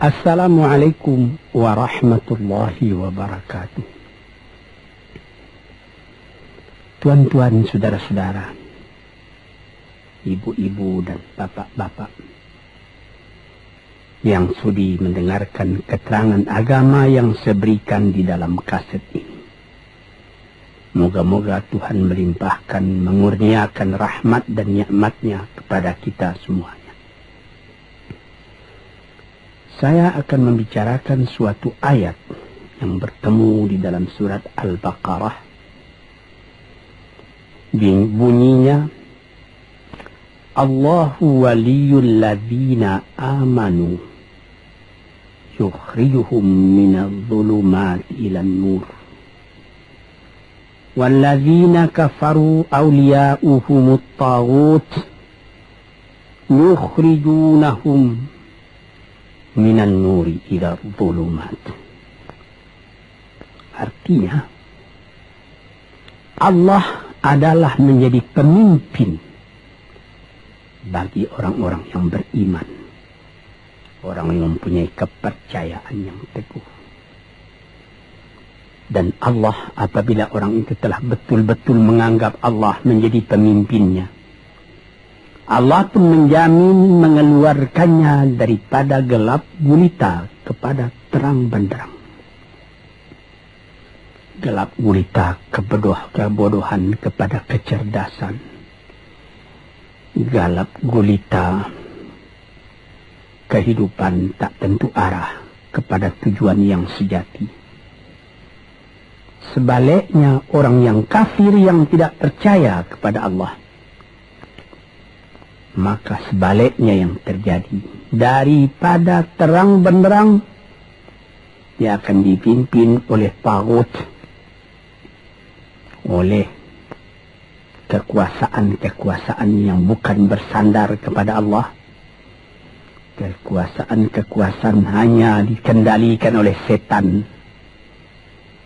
Assalamualaikum warahmatullahi wabarakatuh. Tuan-tuan, saudara-saudara, ibu-ibu dan bapak-bapak yang sudi mendengarkan keterangan agama yang saya berikan di dalam kaset ini. Moga-moga Tuhan melimpahkan, mengurniakan rahmat dan nikmat-Nya kepada kita semuanya. Saya akan membicarakan suatu ayat yang bertemu di dalam surat Al-Baqarah. Bunyinya, Allahu waliyul ladzina amanu yukhrijuhum minadh dhulumati ilan nur. Walladzina kafaru awliya'uhumut taghut yukhrijunahum minan nuri ila dhulumat. Artinya, Allah adalah menjadi pemimpin bagi orang-orang yang beriman, orang yang mempunyai kepercayaan yang teguh. Dan Allah, apabila orang itu telah betul-betul menganggap Allah menjadi pemimpinnya, Allah pun menjamin mengeluarkannya daripada gelap gulita kepada terang benderang. Gelap gulita kebodohan kepada kecerdasan. Gelap gulita kehidupan tak tentu arah kepada tujuan yang sejati. Sebaliknya, orang yang kafir yang tidak percaya kepada Allah, maka sebaliknya yang terjadi, daripada terang benderang, dia akan dipimpin oleh taghut, oleh kekuasaan-kekuasaan yang bukan bersandar kepada Allah. Kekuasaan-kekuasaan hanya dikendalikan oleh setan.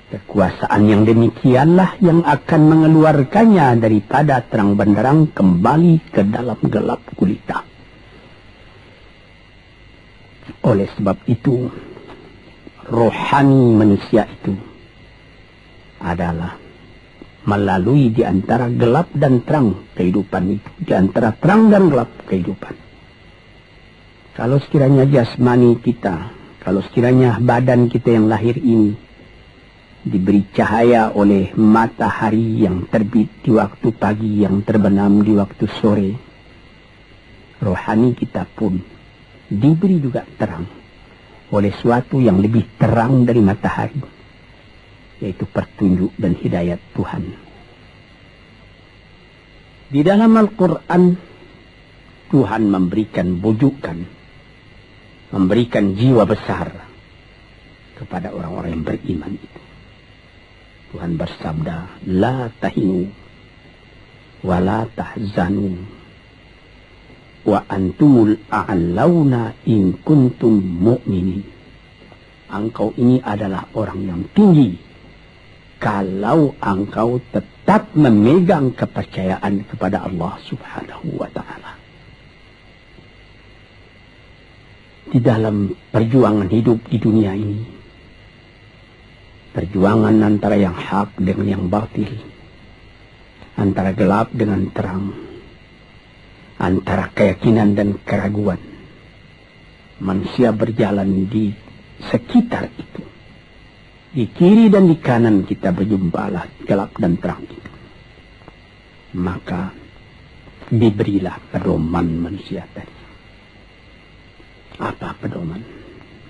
Kekuasaan yang demikianlah yang akan mengeluarkannya daripada terang benderang kembali ke dalam gelap gulita. Oleh sebab itu, rohani manusia itu adalah melalui di antara gelap dan terang kehidupan itu, di antara terang dan gelap kehidupan. Kalau sekiranya jasmani kita, kalau sekiranya badan kita yang lahir ini diberi cahaya oleh matahari yang terbit di waktu pagi, yang terbenam di waktu sore, rohani kita pun diberi juga terang oleh suatu yang lebih terang dari matahari, yaitu petunjuk dan hidayat Tuhan. Di dalam Al-Quran, Tuhan memberikan bujukan, memberikan jiwa besar kepada orang-orang yang beriman itu. Tuhan bersabda, La tahinu wa la tahzanu wa antumul a'launa in kuntum mu'minin. Engkau ini adalah orang yang tinggi kalau engkau tetap memegang kepercayaan kepada Allah Subhanahu wa ta'ala. Di dalam perjuangan hidup di dunia ini, perjuangan antara yang hak dengan yang batil, antara gelap dengan terang, antara keyakinan dan keraguan, manusia berjalan di sekitar itu. Di kiri dan di kanan kita berjumpalah gelap dan terang itu. Maka diberilah pedoman manusia tadi. Apa pedoman?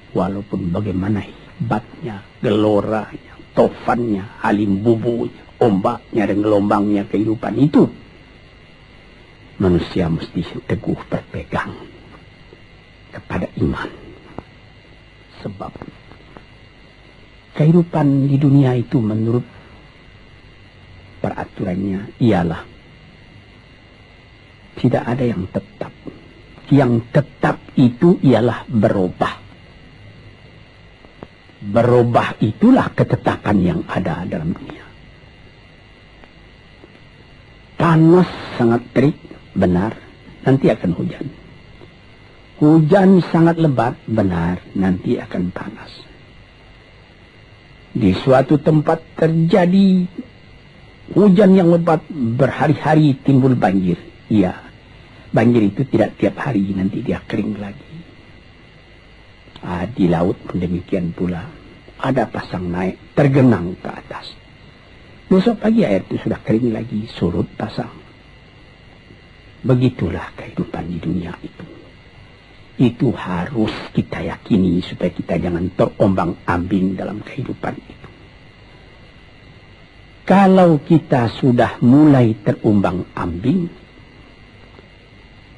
Walaupun bagaimana hebatnya, geloranya, tofannya, halim bubunya, ombaknya dan gelombangnya kehidupan itu, manusia mesti teguh berpegang kepada iman. Sebab kehidupan di dunia itu menurut peraturannya ialah tidak ada yang tetap. Yang tetap itu ialah berubah. Berubah itulah ketetapan yang ada dalam dunia. Panas sangat terik, benar, nanti akan hujan. Hujan sangat lebat, benar, nanti akan panas. Di suatu tempat terjadi hujan yang lebat, berhari-hari timbul banjir. Iya, banjir itu tidak tiap hari, nanti dia kering lagi. Di laut pun demikian pula. Ada pasang naik, tergenang ke atas. Besok pagi air itu sudah kering lagi, surut pasang. Begitulah kehidupan di dunia itu. Itu harus kita yakini supaya kita jangan terombang-ambing dalam kehidupan itu. Kalau kita sudah mulai terombang-ambing,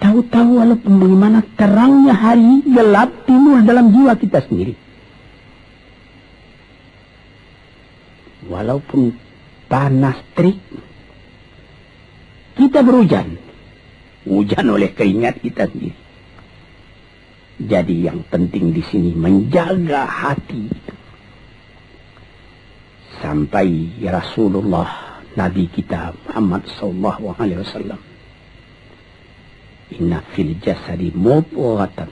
tahu-tahu walaupun bagaimana terangnya hari, gelap timbul dalam jiwa kita sendiri. Walaupun panas terik, kita berhujan. Hujan oleh keringat kita sendiri. Jadi yang penting di sini menjaga hati itu. Sampai Rasulullah Nabi kita Muhammad sallallahu alaihi wasallam, inna fil jasadi mudghatan,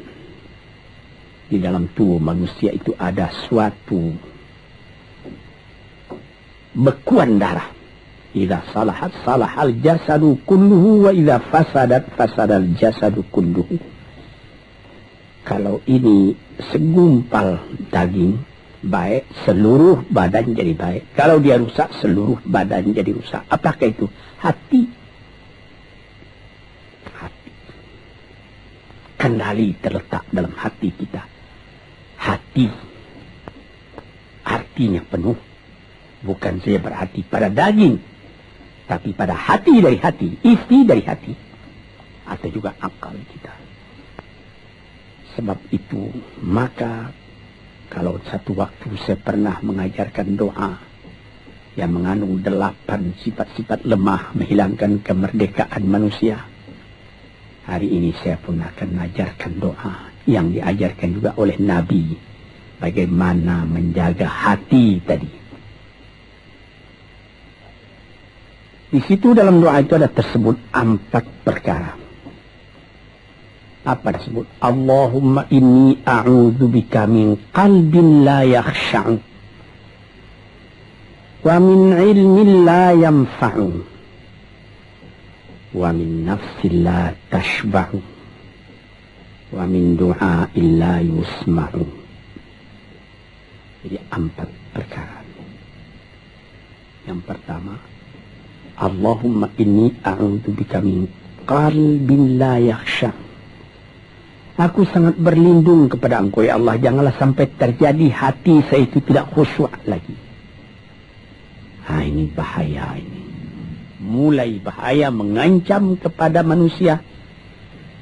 di dalam tubuh manusia itu ada suatu bekuan darah. Idza salahat salahal jasadu kulluhu wa idza fasadat fasadal jasadu kulluhu. Kalau ini segumpal daging baik, seluruh badan jadi baik. Kalau dia rusak, seluruh badan jadi rusak. Apakah itu? Hati. Hati. Kendali terletak dalam hati kita. Hati artinya penuh. Bukan saja berarti pada daging, tapi pada hati dari hati, isi dari hati, atau juga akal kita. Sebab itu, maka kalau satu waktu saya pernah mengajarkan doa yang mengandung 8 sifat-sifat lemah menghilangkan kemerdekaan manusia. Hari ini saya pun akan mengajarkan doa yang diajarkan juga oleh Nabi, bagaimana menjaga hati tadi. Di situ dalam doa itu ada tersebut 4 perkara. Apa tersebut? Allahumma inni a'udzubika min qalbin la yakhsha'u wa min ilmin la yanfa'u wa min nafsin la tashba'u wa min du'a'in la yusma'u. Jadi 4 perkara. Yang pertama, Allahumma inni a'udzubika min qalbin la yakhsha'u. Aku sangat berlindung kepada Engkau ya Allah, janganlah sampai terjadi hati saya itu tidak khusyuk lagi. Ini bahaya ini. Mulai bahaya, mengancam kepada manusia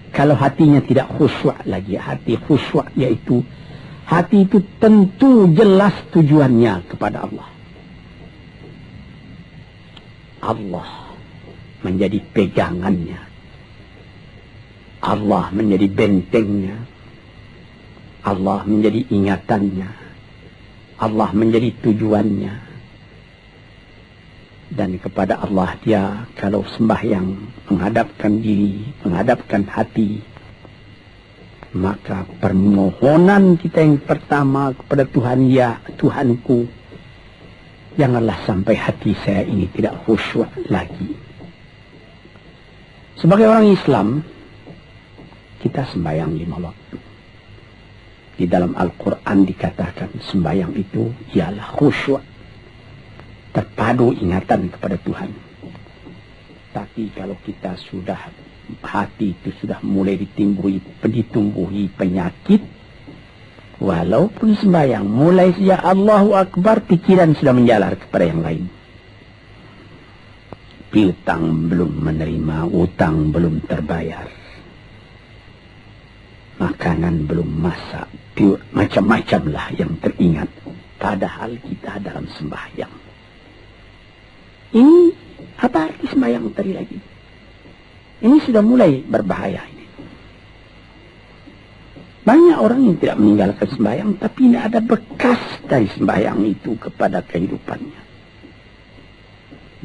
kalau hatinya tidak khusyuk lagi. Hati khusyuk yaitu hati itu tentu jelas tujuannya kepada Allah. Allah menjadi pegangannya. Allah menjadi bentengnya. Allah menjadi ingatannya. Allah menjadi tujuannya. Dan kepada Allah dia kalau sembahyang menghadapkan diri, menghadapkan hati, maka permohonan kita yang pertama kepada Tuhan, ya Tuhanku, janganlah sampai hati saya ini tidak khusyuk lagi. Sebagai orang Islam, kita sembahyang 5 waktu. Di dalam Al-Quran dikatakan sembahyang itu ialah khusyuk, terpadu ingatan kepada Tuhan. Tapi kalau kita sudah, hati itu sudah mulai ditumbuhi penyakit, walaupun sembahyang, mulai sejak Allahu Akbar, pikiran sudah menjalar kepada yang lain. Piutang belum menerima, utang belum terbayar, makanan belum masak, macam-macam lah yang teringat. Padahal kita dalam sembahyang. Ini apa arti sembahyang tadi lagi? Ini sudah mulai berbahaya ini. Banyak orang yang tidak meninggalkan sembahyang, tapi tidak ada bekas dari sembahyang itu kepada kehidupannya.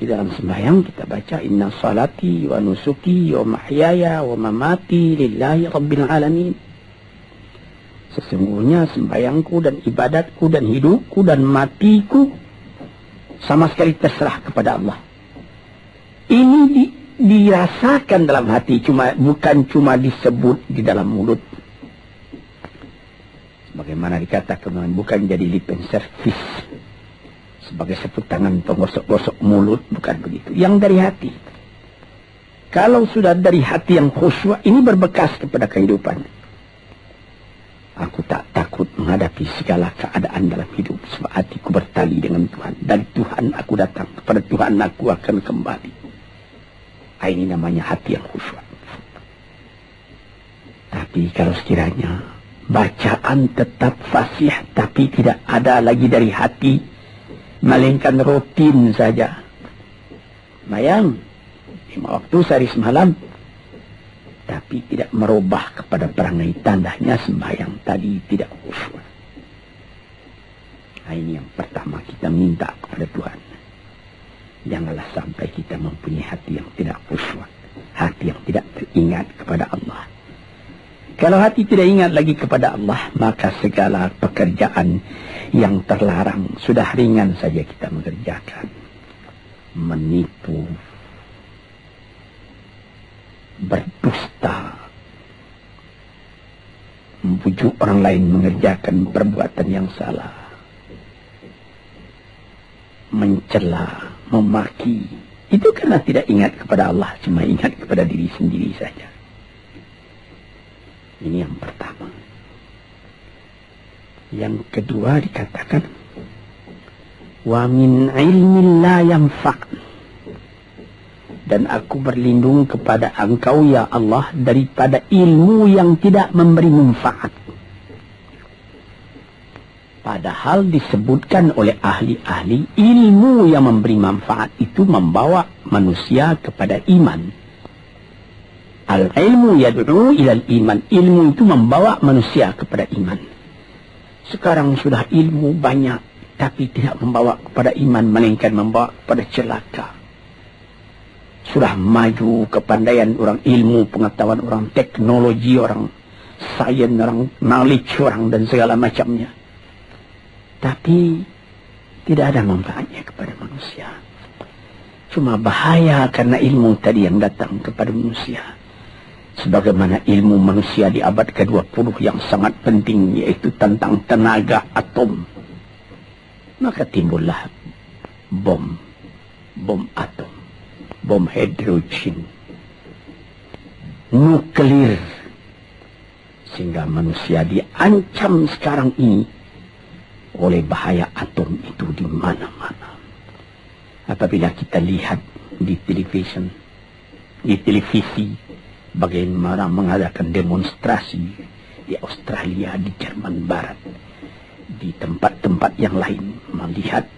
Di dalam sembahyang kita baca, inna salati wa nusuki wa mahyaya wa mamati lillahi rabbil alamin. Sesungguhnya sembahyangku dan ibadatku dan hidupku dan matiku sama sekali terserah kepada Allah. Ini dirasakan dalam hati, bukan cuma disebut di dalam mulut. Bagaimana dikatakan, bukan jadi lip and service sebagai seput tangan penggosok-gosok mulut, bukan begitu. Yang dari hati. Kalau sudah dari hati yang khusyuk, ini berbekas kepada kehidupan. Aku tak takut menghadapi segala keadaan dalam hidup, sebab hatiku bertali dengan Tuhan. Dari Tuhan aku datang, kepada Tuhan aku akan kembali. Ini namanya hati yang khusyuk. Tapi kalau sekiranya bacaan tetap fasih, tapi tidak ada lagi dari hati, melainkan rutin saja. Bayang, 5 waktu sehari semalam, tapi tidak merubah kepada perangai, tandanya sembahyang tadi tidak khusyuk. Ini yang pertama kita minta kepada Tuhan. Janganlah sampai kita mempunyai hati yang tidak khusyuk, hati yang tidak teringat kepada Allah. Kalau hati tidak ingat lagi kepada Allah, maka segala pekerjaan yang terlarang sudah ringan saja kita mengerjakan. Menipu, berdusta, membujuk orang lain mengerjakan perbuatan yang salah, mencela, memaki. Itu karena tidak ingat kepada Allah, cuma ingat kepada diri sendiri saja. Ini yang pertama. Yang kedua dikatakan, wa min ilmin la yanfa'. Dan aku berlindung kepada Engkau ya Allah daripada ilmu yang tidak memberi manfaat. Padahal disebutkan oleh ahli-ahli, ilmu yang memberi manfaat itu membawa manusia kepada iman. Al-ilmu yad'u ilal iman. Ilmu itu membawa manusia kepada iman. Sekarang sudah ilmu banyak, tapi tidak membawa kepada iman, melainkan membawa kepada celaka. Sudah maju kepandaian orang, ilmu, pengetahuan orang, teknologi orang, sains orang, knowledge orang, dan segala macamnya. Tapi tidak ada manfaatnya kepada manusia. Cuma bahaya karena ilmu tadi yang datang kepada manusia. Sebagaimana ilmu manusia di abad ke-20 yang sangat penting, yaitu tentang tenaga atom. Maka timbullah bom atom, bom hidrogen, nuklir. Sehingga manusia diancam sekarang ini oleh bahaya atom itu di mana-mana. Apabila kita lihat di televisi, bagaimana mengadakan demonstrasi di Australia, di Jerman Barat, di tempat-tempat yang lain, melihat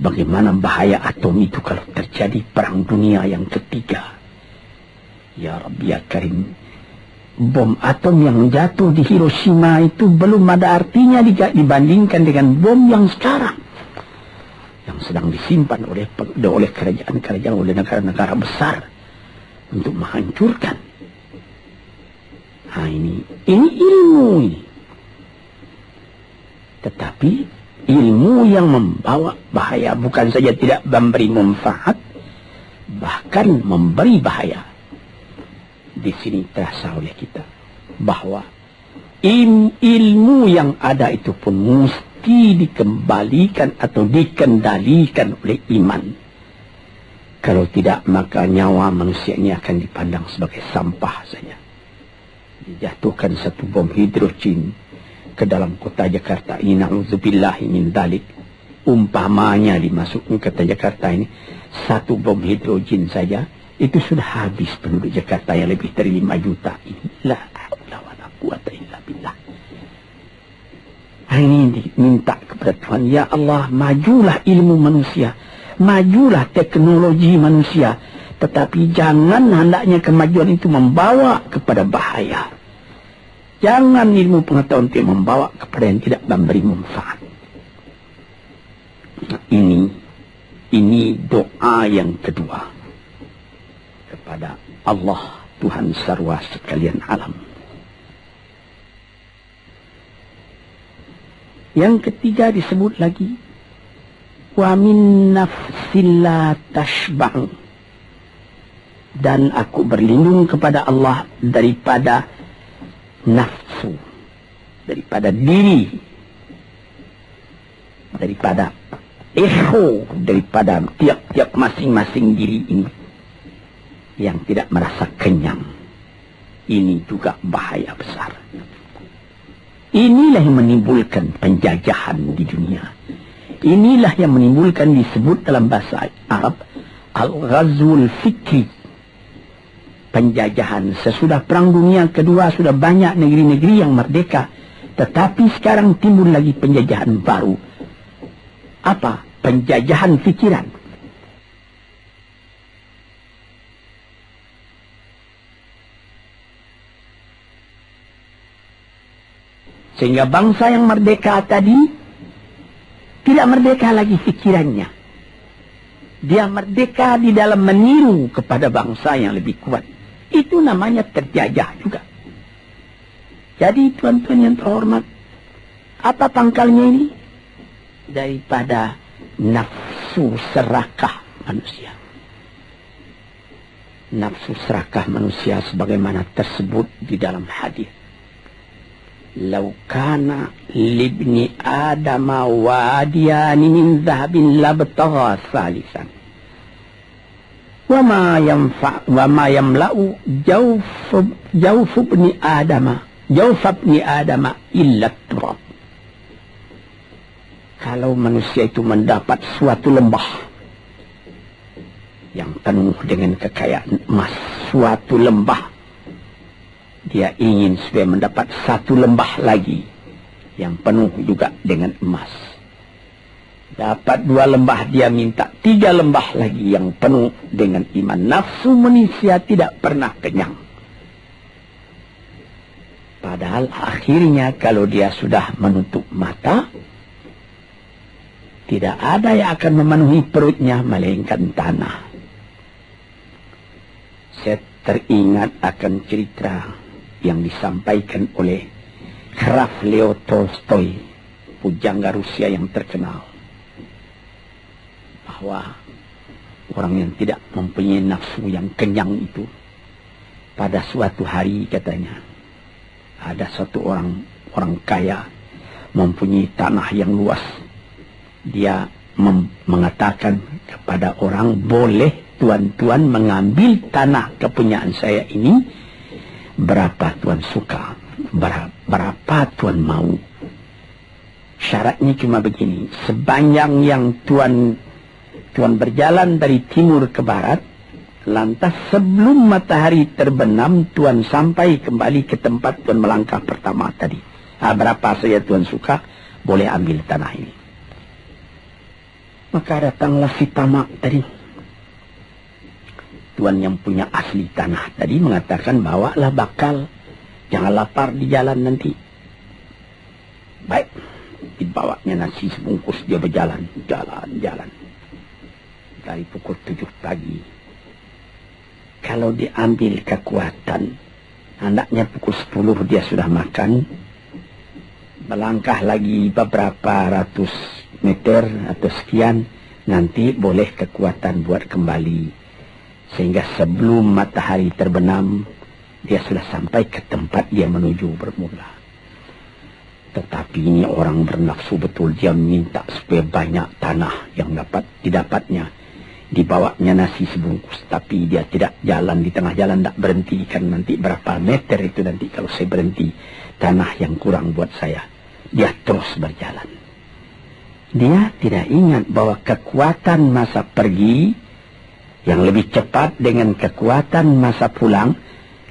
bagaimana bahaya atom itu kalau terjadi perang dunia yang ketiga. Ya Rabbi ya Karim, bom atom yang jatuh di Hiroshima itu belum ada artinya dibandingkan dengan bom yang sekarang, yang sedang disimpan oleh kerajaan-kerajaan, oleh negara-negara besar untuk menghancurkan. Nah, ini ilmu ini. Tetapi ilmu yang membawa bahaya, bukan saja tidak memberi manfaat, bahkan memberi bahaya. Di sini terasa oleh kita bahwa ilmu yang ada itu pun mesti dikembalikan atau dikendalikan oleh iman. Kalau tidak, maka nyawa manusia ini akan dipandang sebagai sampah saja. Dijatuhkan satu bom hidrogen ke dalam kota Jakarta ini, na'udzubillahi min dzalik. Umpamanya dimasukkan kota Jakarta ini satu bom hidrogen saja, itu sudah habis penduduk Jakarta yang lebih dari 5 juta ini. La haula wala quwata illa billah. Ini diminta kepada Tuhan, ya Allah, majulah ilmu manusia, majulah teknologi manusia, tetapi jangan hendaknya kemajuan itu membawa kepada bahaya. Jangan ilmu pengetahuan itu membawa kepada yang tidak memberi manfaat. Nah, ini doa yang kedua kepada Allah Tuhan sarwa sekalian alam. Yang ketiga disebut lagi, wa min nafsin la tashba'u, dan aku berlindung kepada Allah daripada nafsu, daripada diri, daripada ego, daripada tiap-tiap masing-masing diri ini yang tidak merasa kenyang. Ini juga bahaya besar. Inilah yang menimbulkan penjajahan di dunia. Inilah yang menimbulkan, disebut dalam bahasa Arab, al-ghazwul fikri, penjajahan. Sesudah Perang Dunia Kedua sudah banyak negeri-negeri yang merdeka, tetapi sekarang timbul lagi penjajahan baru. Apa? Penjajahan fikiran. Sehingga bangsa yang merdeka tadi tidak merdeka lagi fikirannya. Dia merdeka di dalam meniru kepada bangsa yang lebih kuat. Itu namanya terjajah juga. Jadi tuan-tuan yang terhormat, apa pangkalnya ini? Daripada nafsu serakah manusia. Nafsu serakah manusia sebagaimana tersebut di dalam hadis. Lau kana libni adama wadiyani min dhahabin labtagha salisan wa ma yamla'u jawf ibni adama illa turab. Kalau manusia itu mendapat suatu lembah yang penuh dengan kekayaan emas, suatu lembah, dia ingin supaya mendapat satu lembah lagi yang penuh juga dengan emas. Dapat 2 lembah, dia minta 3 lembah lagi yang penuh dengan iman. Nafsu manusia tidak pernah kenyang. Padahal akhirnya kalau dia sudah menutup mata, tidak ada yang akan memenuhi perutnya melainkan tanah. Saya teringat akan cerita yang disampaikan oleh Graf Leo Tolstoy, pujangga Rusia yang terkenal, bahwa orang yang tidak mempunyai nafsu yang kenyang itu, pada suatu hari katanya, ada satu orang kaya mempunyai tanah yang luas. Dia mengatakan kepada orang, boleh tuan-tuan mengambil tanah kepunyaan saya ini, berapa tuan suka, berapa tuan mau. Syaratnya cuma begini, sepanjang yang tuan berjalan dari timur ke barat, lantas sebelum matahari terbenam, tuan sampai kembali ke tempat tuan melangkah pertama tadi. Berapa saja tuan suka, boleh ambil tanah ini. Maka datanglah si tamak tadi. Tuan yang punya asli tanah tadi mengatakan, bawalah bakal, jangan lapar di jalan nanti. Baik, dibawanya nasi sebungkus, dia berjalan, jalan. Dari pukul 7 pagi. Kalau diambil kekuatan, hendaknya pukul 10 dia sudah makan. Melangkah lagi beberapa ratus meter atau sekian, nanti boleh kekuatan buat kembali. Sehingga sebelum matahari terbenam, dia sudah sampai ke tempat dia menuju bermula. Tetapi ini orang bernafsu betul, dia minta supaya banyak tanah yang didapatnya. Dibawanya nasi sebungkus, tapi dia tidak jalan di tengah jalan, tidak berhenti, kan nanti berapa meter itu nanti kalau saya berhenti, tanah yang kurang buat saya. Dia terus berjalan. Dia tidak ingat bahwa kekuatan masa pergi yang lebih cepat dengan kekuatan masa pulang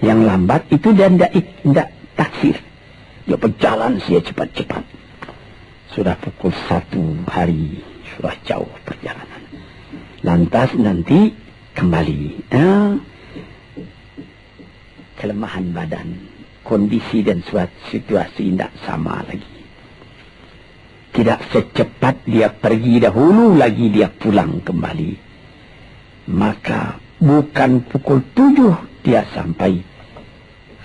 yang lambat itu, dia tidak taksir. Dia berjalan saja cepat-cepat. Sudah pukul 1 hari, sudah jauh perjalanan. Lantas nanti kembali. Kelemahan badan, kondisi dan suatu situasi tidak sama lagi. Tidak secepat dia pergi dahulu lagi dia pulang kembali. Maka bukan pukul 7 dia sampai,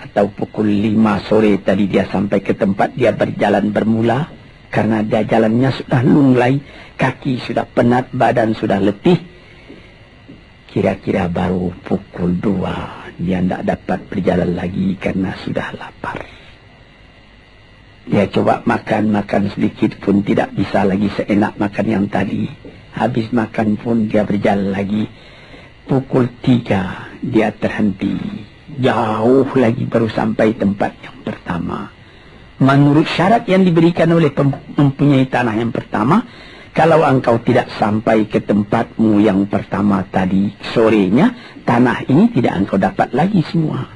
atau pukul 5 sore tadi dia sampai ke tempat dia berjalan bermula, karena dia jalannya sudah lunglai, kaki sudah penat, badan sudah letih. Kira-kira baru pukul 2 dia tidak dapat berjalan lagi karena sudah lapar. Dia coba makan sedikit pun tidak bisa lagi seenak makan yang tadi. Habis makan pun dia berjalan lagi. Pukul 3 dia terhenti. Jauh lagi baru sampai tempat yang pertama. Menurut syarat yang diberikan oleh mempunyai tanah yang pertama, kalau engkau tidak sampai ke tempatmu yang pertama tadi sorenya, tanah ini tidak engkau dapat lagi semua.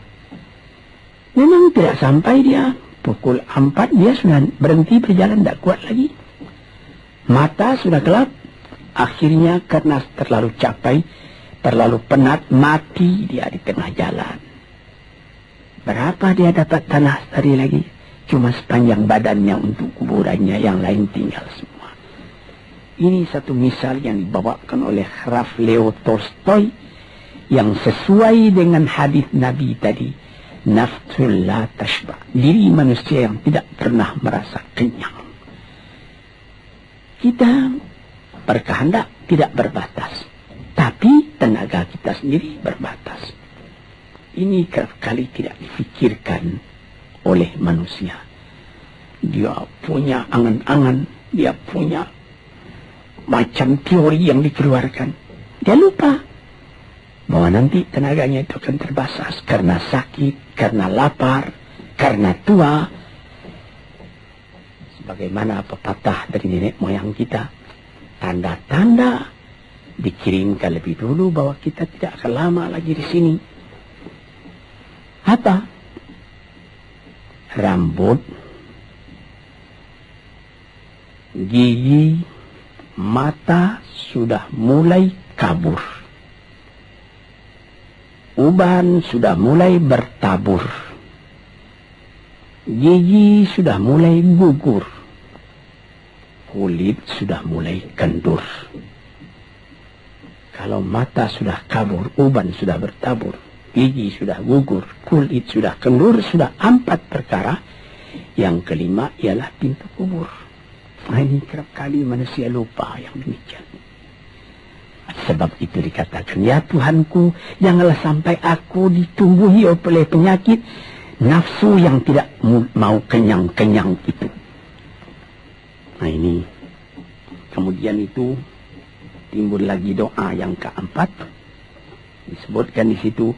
Memang tidak sampai dia. Pukul 4 dia sudah berhenti berjalan, tidak kuat lagi. Mata sudah gelap. Akhirnya karena terlalu capek, terlalu penat, mati dia di tengah jalan. Berapa dia dapat tanah tadi lagi? Cuma sepanjang badannya untuk kuburannya, yang lain tinggal semua. Ini satu misal yang dibawakan oleh Ralph Leo Tolstoy yang sesuai dengan hadis Nabi tadi. Nafsul la tashba, diri manusia yang tidak pernah merasa kenyang. Kita berkehendak tidak berbatas, tapi tenaga kita sendiri berbatas. Ini kerap kali tidak difikirkan oleh manusia. Dia punya angan-angan, dia punya macam teori yang dikeluarkan. Dia lupa bahwa nanti tenaganya itu akan terbatas karena sakit, karena lapar, karena tua. Sebagaimana pepatah dari nenek moyang kita, tanda-tanda dikirimkan lebih dulu bahwa kita tidak akan lama lagi di sini. Apa? Rambut, gigi, mata sudah mulai kabur. Uban sudah mulai bertabur. Gigi sudah mulai gugur. Kulit sudah mulai kendur. Kalau mata sudah kabur, uban sudah bertabur, gigi sudah gugur, kulit sudah kendur, sudah 4 perkara. Yang kelima ialah pintu kubur. Nah, ini kerap kali manusia lupa yang demikian. Sebab itu dikatakan, ya Tuhanku, janganlah sampai aku ditumbuhi oleh penyakit nafsu yang tidak mau kenyang-kenyang itu. Nah ini, kemudian itu timbul lagi doa yang keempat. Disebutkan di situ,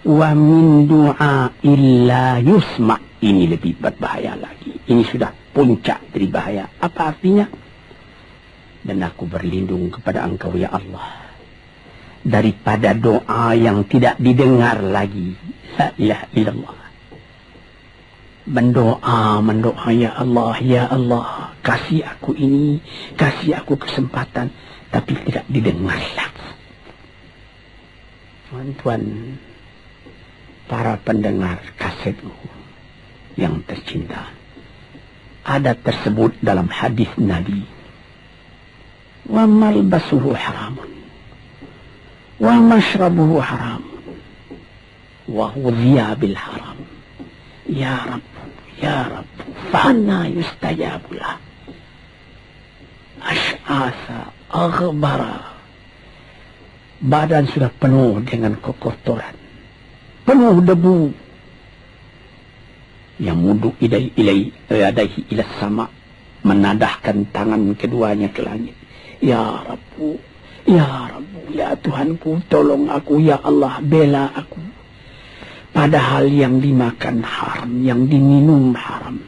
wa min du'a illa yusma'. Ini lebih berbahaya lagi. Ini sudah puncak dari bahaya. Apa artinya? Dan aku berlindung kepada engkau ya Allah daripada doa yang tidak didengar lagi. La ilaha illallah. Mendoa ya Allah, kasih aku ini, kasih aku kesempatan, tapi tidak didengar lagi. Tuan-tuan, para pendengar kasetku yang tercinta, ada tersebut dalam hadis Nabi, wa malbasuhu haramun wa mashrabuhu haram wa hudhiya bil haram. Ya Rabb, fa'anna yustajabulah. Ash'asa aghbara. Badan sudah penuh dengan kotoran, penuh debu. Yang mudu yadaihi ila sama, menadahkan tangan keduanya ke langit. Ya Rabbu, ya Tuhanku, tolong aku, ya Allah, bela aku. Padahal yang dimakan haram, yang diminum haram,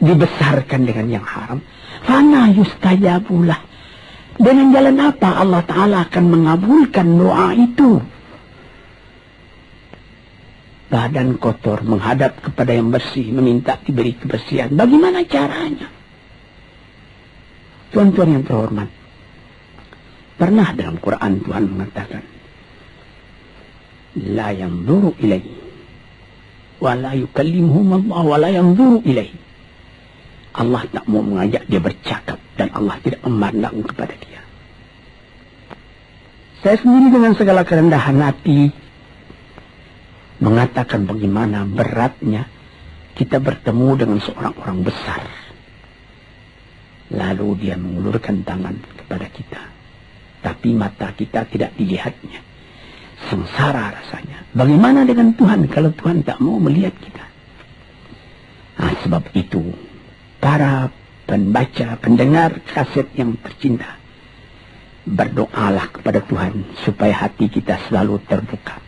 dibesarkan dengan yang haram. Fana yustajabulah. Dengan jalan apa Allah Ta'ala akan mengabulkan doa itu? Badan kotor menghadap kepada yang bersih, meminta diberi kebersihan. Bagaimana caranya? Tuan-tuan yang terhormat, pernah dalam Quran Tuhan mengatakan, la yanzuru ilaihi wa la yukallimuhum Allah wa la yanzuru ilaihi. Allah tak mau mengajak dia bercakap dan Allah tidak memandang kepada dia. Saya sendiri dengan segala kerendahan hati mengatakan bagaimana beratnya kita bertemu dengan seorang orang besar Lalu dia mengulurkan tangan kepada kita. Tapi mata kita tidak dilihatnya. Sengsara rasanya. Bagaimana dengan Tuhan kalau Tuhan tak mau melihat kita? Sebab itu, para pembaca, pendengar kaset yang tercinta, berdoalah kepada Tuhan supaya hati kita selalu terbuka.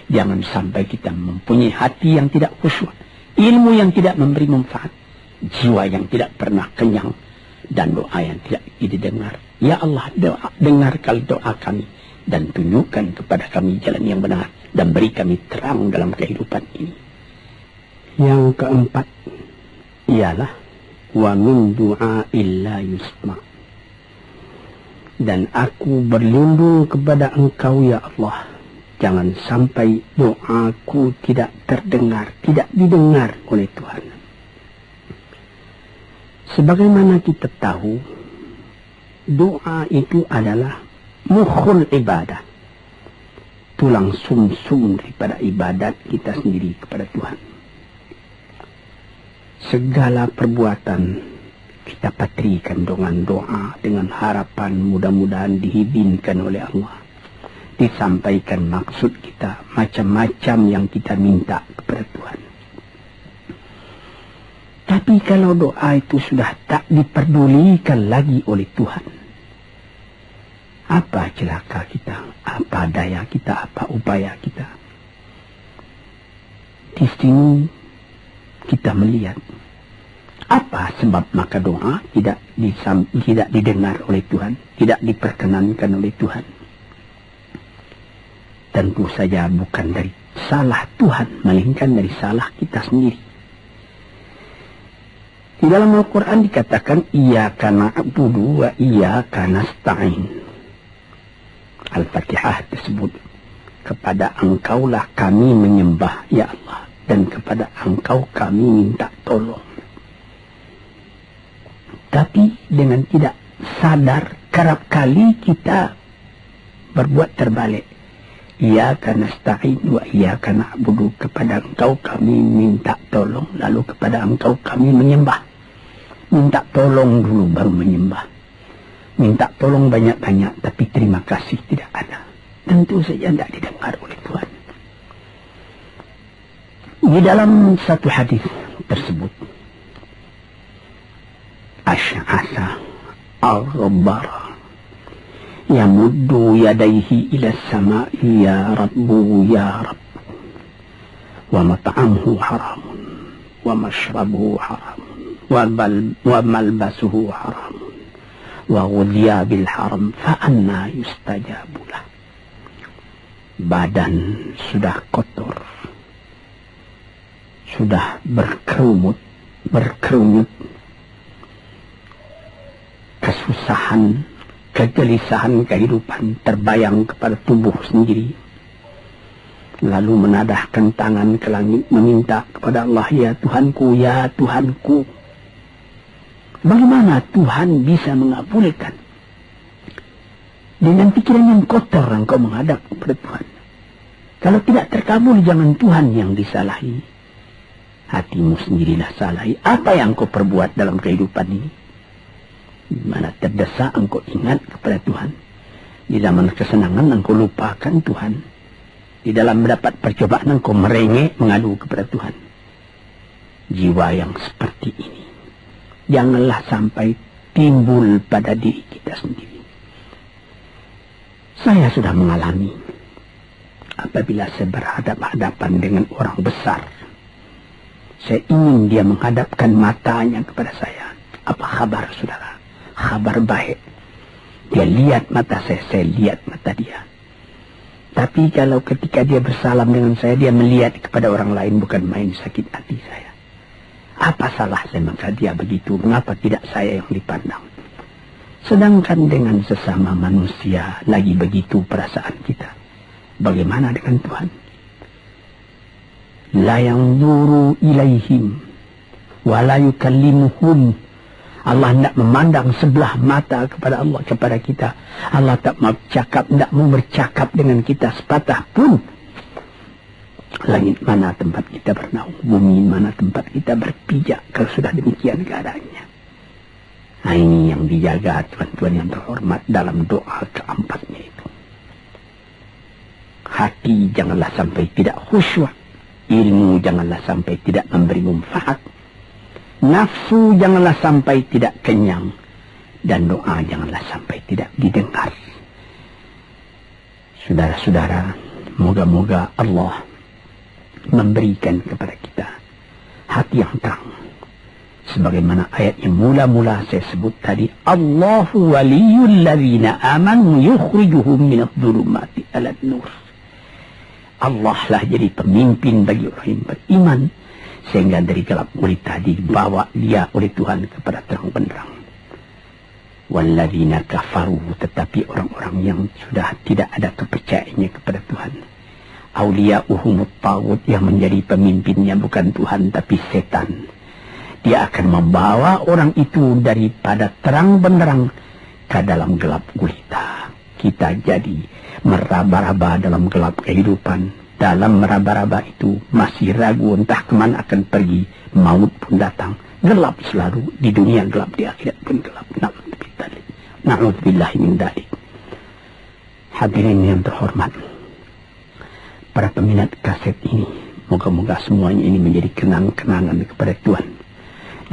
Jangan sampai kita mempunyai hati yang tidak khusyuk, ilmu yang tidak memberi manfaat, jiwa yang tidak pernah kenyang, dan doa yang tidak didengar. Ya Allah, dengarkan doa kami dan tunjukkan kepada kami jalan yang benar dan beri kami terang dalam kehidupan ini. Yang keempat ialah wa min du'a'il la yusma'. Dan aku berlindung kepada Engkau ya Allah, jangan sampai doaku tidak terdengar, tidak didengar oleh Tuhan. Sebagaimana kita tahu, doa itu adalah mukhul ibadah, tulang sumsum daripada ibadat kita sendiri kepada Tuhan. Segala perbuatan kita patrikan dengan doa, dengan harapan mudah-mudahan diizinkan oleh Allah. Disampaikan maksud kita, macam-macam yang kita minta kepada Tuhan. Tapi kalau doa itu sudah tak diperdulikan lagi oleh Tuhan, apa celaka kita, apa daya kita, apa upaya kita? Di sini kita melihat apa sebab maka doa tidak didengar oleh Tuhan, tidak diperkenankan oleh Tuhan. Tentu saja bukan dari salah Tuhan, melainkan dari salah kita sendiri. Di dalam Al-Quran dikatakan, Iyyaka na'budu wa iyyaka nasta'in. Al-Fatihah tersebut, kepada Engkaulah kami menyembah, ya Allah, dan kepada Engkau kami minta tolong. Tapi dengan tidak sadar, kerap kali kita berbuat terbalik. Iyyaka nasta'in wa iyyaka na'budu, kepada Engkau kami minta tolong, lalu kepada Engkau kami menyembah. Minta tolong dulu baru menyembah. Minta tolong banyak-banyak, tapi terima kasih tidak ada. Tentu saja tidak didengar oleh Tuhan. Di dalam satu hadis tersebut, Asy'asa al-Ghabbara yamuddu yadayhi ila as-sama'i ya Rabbu ya Rabb, wa mat'amuhu haramun wa mashrabuhu haramun wa malbasuhu haramun wa ghudhiya bil haram fa anna yustajabulah. Badan sudah kotor, sudah berkerunyut, kesusahan, kegelisahan kehidupan terbayang kepada tubuh sendiri. Lalu menadahkan tangan ke langit meminta kepada Allah, ya Tuhanku, ya Tuhanku. Bagaimana Tuhan bisa mengabulkan? Dengan pikiran yang kotor engkau menghadap kepada Tuhan. Kalau tidak terkabul, jangan Tuhan yang disalahi, hatimu sendirilah salahi. Apa yang engkau perbuat dalam kehidupan ini? Di mana terdesak engkau ingat kepada Tuhan. Di zaman kesenangan engkau lupakan Tuhan. Di dalam mendapat percobaan engkau merengek mengadu kepada Tuhan. Jiwa yang seperti ini janganlah sampai timbul pada diri kita sendiri. Saya sudah mengalami apabila saya berhadapan-hadapan dengan orang besar. Saya ingin dia menghadapkan matanya kepada saya. Apa kabar saudara? Kabar baik. Dia lihat mata saya lihat mata dia. Tapi kalau ketika dia bersalam dengan saya, dia melihat kepada orang lain, bukan main sakit hati saya. Apa salah saya maka dia begitu? Mengapa tidak saya yang dipandang? Sedangkan dengan sesama manusia lagi begitu perasaan kita. Bagaimana dengan Tuhan? La yanzuru ilaihim wa la yukallimuhum. Allah tidak memandang sebelah mata kepada Allah, kepada kita. Allah tak mau bercakap, tidak mau bercakap dengan kita sepatah pun. Langit mana tempat kita bernaung, bumi mana tempat kita berpijak kalau sudah demikian keadaannya. Nah, ini yang dijaga tuan-tuan yang terhormat dalam doa keempatnya itu. Hati janganlah sampai tidak khusyuk. Ilmu janganlah sampai tidak memberi manfaat. Nafsu janganlah sampai tidak kenyang. Dan doa janganlah sampai tidak didengar. Saudara-saudara, moga-moga Allah memberikan kepada kita hati yang terang. Sebagaimana ayat yang mula-mula saya sebut tadi, Allahu waliyul ladzina amanu yukhrijuhum minadh dhulumati ilan nur. Allah lah jadi pemimpin bagi orang yang beriman, sehingga dari gelap gulita dibawa dia oleh Tuhan kepada terang benderang. Walladzina kafaru, tetapi orang-orang yang sudah tidak ada kepercayaannya kepada Tuhan, awliya'uhumut taghut, yang menjadi pemimpinnya bukan Tuhan tapi setan. Dia akan membawa orang itu daripada terang benderang ke dalam gelap gulita. Kita jadi meraba-raba dalam gelap kehidupan. Dalam meraba-raba itu masih ragu entah kemana akan pergi. Maut pun datang. Gelap selalu. Di dunia gelap, di akhirat pun gelap. Na'udzubillahi min dzalik. Hadirin yang terhormat, para peminat kaset ini, moga-moga semuanya ini menjadi kenang-kenangan kepada Tuhan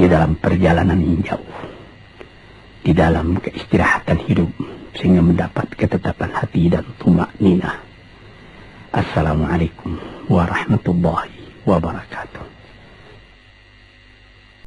di dalam perjalanan yang jauh, di dalam keistirahatan hidup, sehingga mendapat ketetapan hati dan tumak-ninah. Assalamualaikum warahmatullahi wabarakatuh.